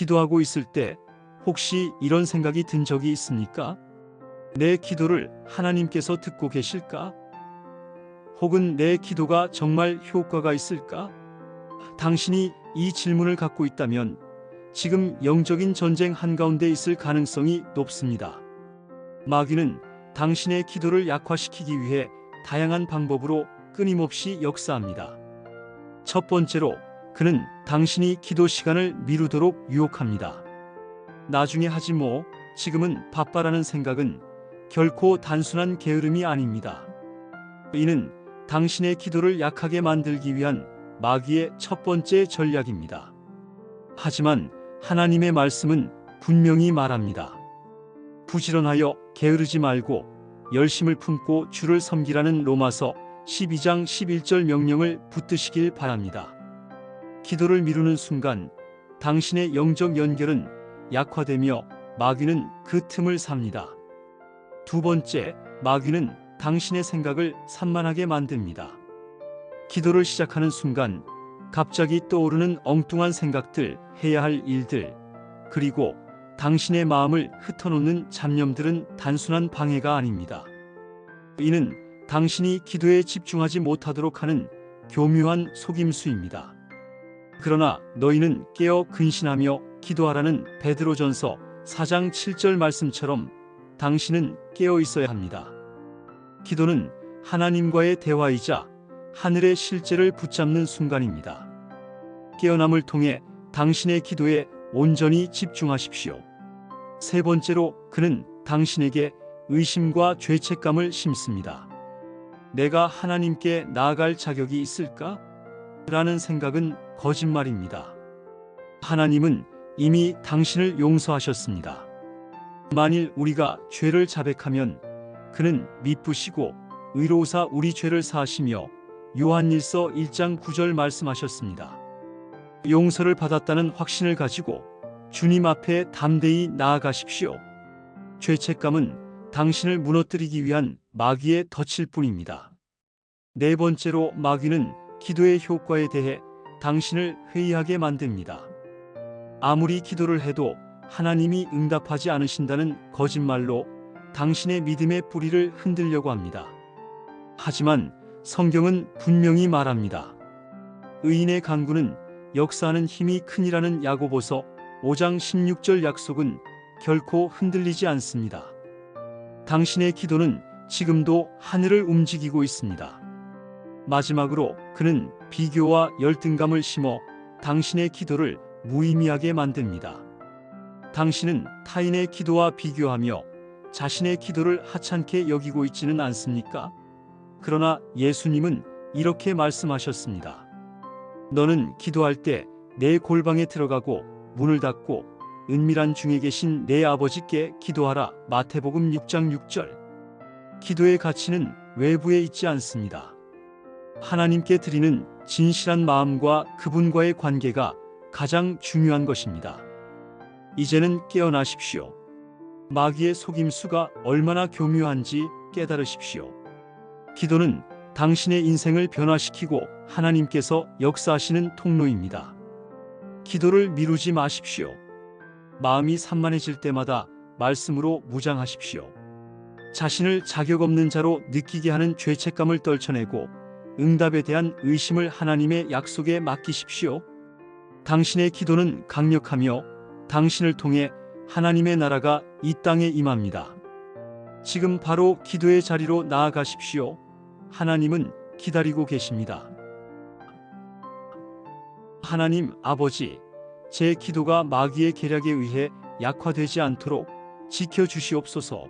기도하고 있을 때 혹시 이런 생각이 든 적이 있습니까? 내 기도를 하나님께서 듣고 계실까? 혹은 내 기도가 정말 효과가 있을까? 당신이 이 질문을 갖고 있다면 지금 영적인 전쟁 한가운데 있을 가능성이 높습니다. 마귀는 당신의 기도를 약화시키기 위해 다양한 방법으로 끊임없이 역사합니다. 첫 번째로 그는 당신이 기도 시간을 미루도록 유혹합니다. 나중에 하지 뭐, 지금은 바빠라는 생각은 결코 단순한 게으름이 아닙니다. 이는 당신의 기도를 약하게 만들기 위한 마귀의 첫 번째 전략입니다. 하지만 하나님의 말씀은 분명히 말합니다. 부지런하여 게으르지 말고 열심을 품고 주를 섬기라는 로마서 12장 11절 명령을 붙드시길 바랍니다. 기도를 미루는 순간 당신의 영적 연결은 약화되며 마귀는 그 틈을 삽니다. 두 번째, 마귀는 당신의 생각을 산만하게 만듭니다. 기도를 시작하는 순간 갑자기 떠오르는 엉뚱한 생각들, 해야 할 일들, 그리고 당신의 마음을 흩어놓는 잡념들은 단순한 방해가 아닙니다. 이는 당신이 기도에 집중하지 못하도록 하는 교묘한 속임수입니다. 그러나 너희는 깨어 근신하며 기도하라는 베드로전서 4장 7절 말씀처럼 당신은 깨어 있어야 합니다. 기도는 하나님과의 대화이자 하늘의 실제를 붙잡는 순간입니다. 깨어남을 통해 당신의 기도에 온전히 집중하십시오. 세 번째로 그는 당신에게 의심과 죄책감을 심습니다. 내가 하나님께 나아갈 자격이 있을까? 라는 생각은 거짓말입니다. 하나님은 이미 당신을 용서하셨습니다. 만일 우리가 죄를 자백하면 그는 미쁘시고 의로우사 우리 죄를 사하시며 요한일서 1장 9절 말씀하셨습니다. 용서를 받았다는 확신을 가지고 주님 앞에 담대히 나아가십시오. 죄책감은 당신을 무너뜨리기 위한 마귀의 덫일 뿐입니다. 네 번째로 마귀는 기도의 효과에 대해 당신을 회의하게 만듭니다. 아무리 기도를 해도 하나님이 응답하지 않으신다는 거짓말로 당신의 믿음의 뿌리를 흔들려고 합니다. 하지만 성경은 분명히 말합니다. 의인의 간구는 역사하는 힘이 크니라는 야고보서 5장 16절 약속은 결코 흔들리지 않습니다. 당신의 기도는 지금도 하늘을 움직이고 있습니다. 마지막으로 그는 비교와 열등감을 심어 당신의 기도를 무의미하게 만듭니다. 당신은 타인의 기도와 비교하며 자신의 기도를 하찮게 여기고 있지는 않습니까? 그러나 예수님은 이렇게 말씀하셨습니다. 너는 기도할 때 내 골방에 들어가고 문을 닫고 은밀한 중에 계신 내 아버지께 기도하라. 마태복음 6장 6절. 기도의 가치는 외부에 있지 않습니다. 하나님께 드리는 진실한 마음과 그분과의 관계가 가장 중요한 것입니다. 이제는 깨어나십시오. 마귀의 속임수가 얼마나 교묘한지 깨달으십시오. 기도는 당신의 인생을 변화시키고 하나님께서 역사하시는 통로입니다. 기도를 미루지 마십시오. 마음이 산만해질 때마다 말씀으로 무장하십시오. 자신을 자격 없는 자로 느끼게 하는 죄책감을 떨쳐내고 응답에 대한 의심을 하나님의 약속에 맡기십시오. 당신의 기도는 강력하며 당신을 통해 하나님의 나라가 이 땅에 임합니다. 지금 바로 기도의 자리로 나아가십시오. 하나님은 기다리고 계십니다. 하나님 아버지, 제 기도가 마귀의 계략에 의해 약화되지 않도록 지켜주시옵소서.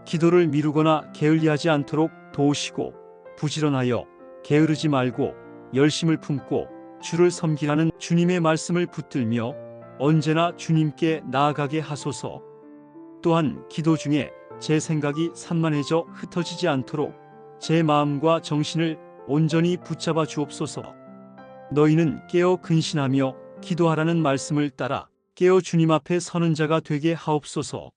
기도를 미루거나 게을리하지 않도록 도우시고 부지런하여 게으르지 말고 열심을 품고 주를 섬기라는 주님의 말씀을 붙들며 언제나 주님께 나아가게 하소서. 또한 기도 중에 제 생각이 산만해져 흩어지지 않도록 제 마음과 정신을 온전히 붙잡아 주옵소서. 너희는 깨어 근신하며 기도하라는 말씀을 따라 깨어 주님 앞에 서는 자가 되게 하옵소서.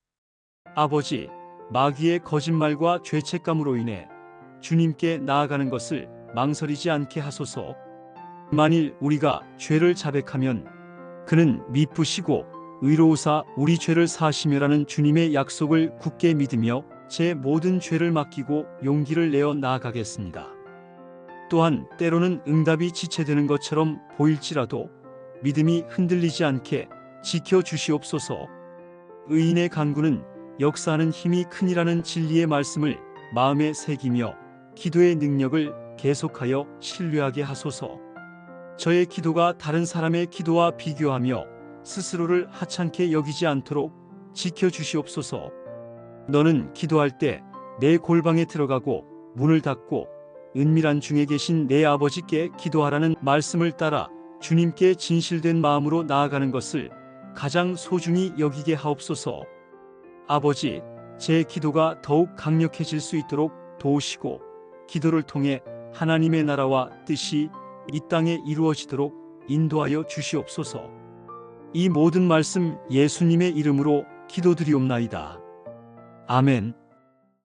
아버지, 마귀의 거짓말과 죄책감으로 인해 주님께 나아가는 것을 망설이지 않게 하소서. 만일 우리가 죄를 자백하면 그는 미쁘시고 의로우사 우리 죄를 사시며라는 주님의 약속을 굳게 믿으며 제 모든 죄를 맡기고 용기를 내어 나아가겠습니다. 또한 때로는 응답이 지체되는 것처럼 보일지라도 믿음이 흔들리지 않게 지켜주시옵소서. 의인의 간구는 역사하는 힘이 크니라는 진리의 말씀을 마음에 새기며 기도의 능력을 계속하여 신뢰하게 하소서. 저의 기도가 다른 사람의 기도와 비교하며 스스로를 하찮게 여기지 않도록 지켜주시옵소서. 너는 기도할 때 내 골방에 들어가고 문을 닫고 은밀한 중에 계신 내 아버지께 기도하라는 말씀을 따라 주님께 진실된 마음으로 나아가는 것을 가장 소중히 여기게 하옵소서. 아버지, 제 기도가 더욱 강력해질 수 있도록 도우시고 기도를 통해 하나님의 나라와 뜻이 이 땅에 이루어지도록 인도하여 주시옵소서. 이 모든 말씀 예수님의 이름으로 기도드리옵나이다. 아멘.